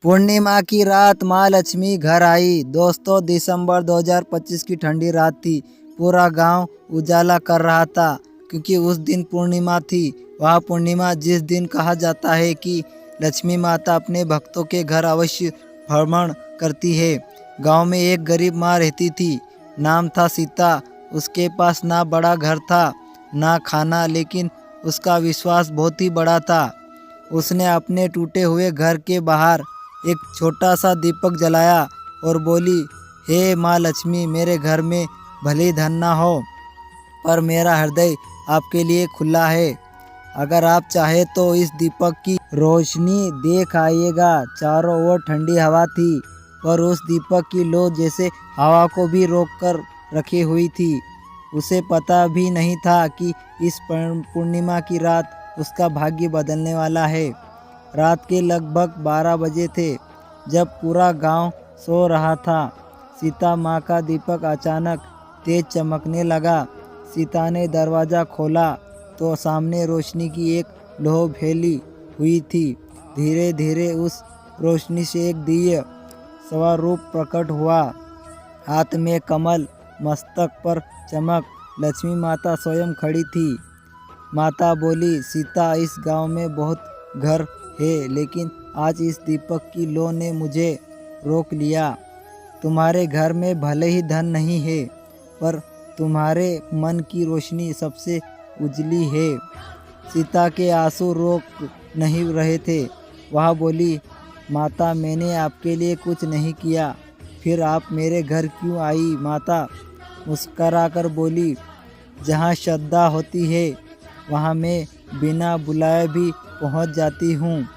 पूर्णिमा की रात माँ लक्ष्मी घर आई। दोस्तों, दिसंबर 2025 की ठंडी रात थी। पूरा गांव उजाला कर रहा था क्योंकि उस दिन पूर्णिमा थी। वह पूर्णिमा जिस दिन कहा जाता है कि लक्ष्मी माता अपने भक्तों के घर अवश्य भ्रमण करती है। गांव में एक गरीब माँ रहती थी। नाम था सीता। उसके पास ना बड़ा घर था ना खाना, लेकिन उसका विश्वास बहुत ही बड़ा था। उसने अपने टूटे हुए घर के बाहर एक छोटा सा दीपक जलाया और बोली, हे माँ लक्ष्मी, मेरे घर में भले ही धन ना हो, पर मेरा हृदय आपके लिए खुला है। अगर आप चाहे तो इस दीपक की रोशनी देख आइएगा। चारों ओर ठंडी हवा थी, पर उस दीपक की लौ जैसे हवा को भी रोक कर रखी हुई थी। उसे पता भी नहीं था कि इस पूर्णिमा की रात उसका भाग्य बदलने वाला है। रात के लगभग 12 बजे थे, जब पूरा गांव सो रहा था। सीता माँ का दीपक अचानक तेज चमकने लगा। सीता ने दरवाज़ा खोला तो सामने रोशनी की एक लौ फैली हुई थी। धीरे धीरे उस रोशनी से एक दिव्य स्वरूप प्रकट हुआ। हाथ में कमल, मस्तक पर चमक। लक्ष्मी माता स्वयं खड़ी थी। माता बोली, सीता, इस गांव में बहुत घर है, लेकिन आज इस दीपक की लौ ने मुझे रोक लिया। तुम्हारे घर में भले ही धन नहीं है, पर तुम्हारे मन की रोशनी सबसे उजली है। सीता के आंसू रोक नहीं रहे थे। वह बोली, माता, मैंने आपके लिए कुछ नहीं किया, फिर आप मेरे घर क्यों आई? माता मुस्कराकर बोली, जहाँ श्रद्धा होती है वहाँ मैं बिना बुलाए भी पहुँच जाती हूँ।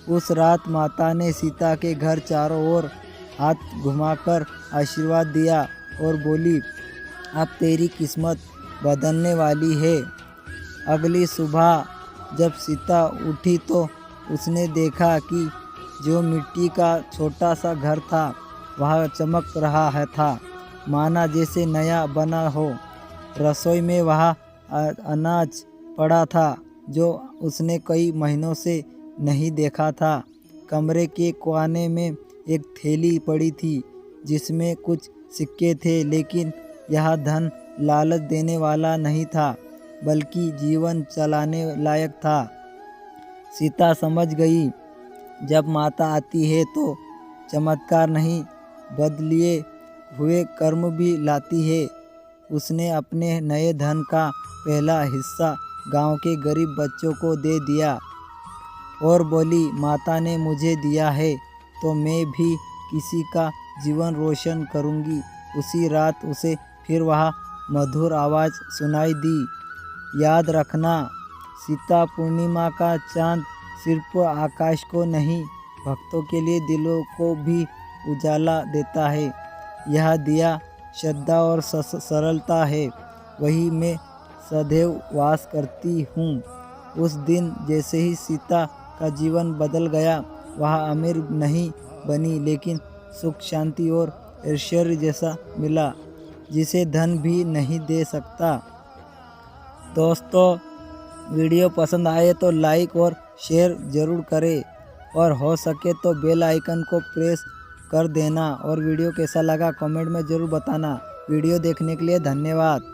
उस रात माता ने सीता के घर चारों ओर हाथ घुमाकर आशीर्वाद दिया और बोली, अब तेरी किस्मत बदलने वाली है। अगली सुबह जब सीता उठी तो उसने देखा कि जो मिट्टी का छोटा सा घर था वह चमक रहा था, माना जैसे नया बना हो। रसोई में वह अनाज पड़ा था जो उसने कई महीनों से नहीं देखा था। कमरे के कोने में एक थैली पड़ी थी जिसमें कुछ सिक्के थे, लेकिन यह धन लालच देने वाला नहीं था, बल्कि जीवन चलाने लायक था। सीता समझ गई, जब माता आती है तो चमत्कार नहीं, बदलिए हुए कर्म भी लाती है। उसने अपने नए धन का पहला हिस्सा गांव के गरीब बच्चों को दे दिया और बोली, माता ने मुझे दिया है तो मैं भी किसी का जीवन रोशन करूंगी। उसी रात उसे फिर वह मधुर आवाज़ सुनाई दी, याद रखना, सीता पूर्णिमा का चांद सिर्फ आकाश को नहीं, भक्तों के लिए दिलों को भी उजाला देता है। यह दिया श्रद्धा और सरलता है, वही मैं सदैव वास करती हूँ। उस दिन जैसे ही सीता का जीवन बदल गया, वह अमीर नहीं बनी, लेकिन सुख, शांति और ऐश्वर्य जैसा मिला, जिसे धन भी नहीं दे सकता। दोस्तों, वीडियो पसंद आए तो लाइक और शेयर ज़रूर करें और हो सके तो बेल आइकन को प्रेस कर देना। और वीडियो कैसा लगा कमेंट में ज़रूर बताना। वीडियो देखने के लिए धन्यवाद।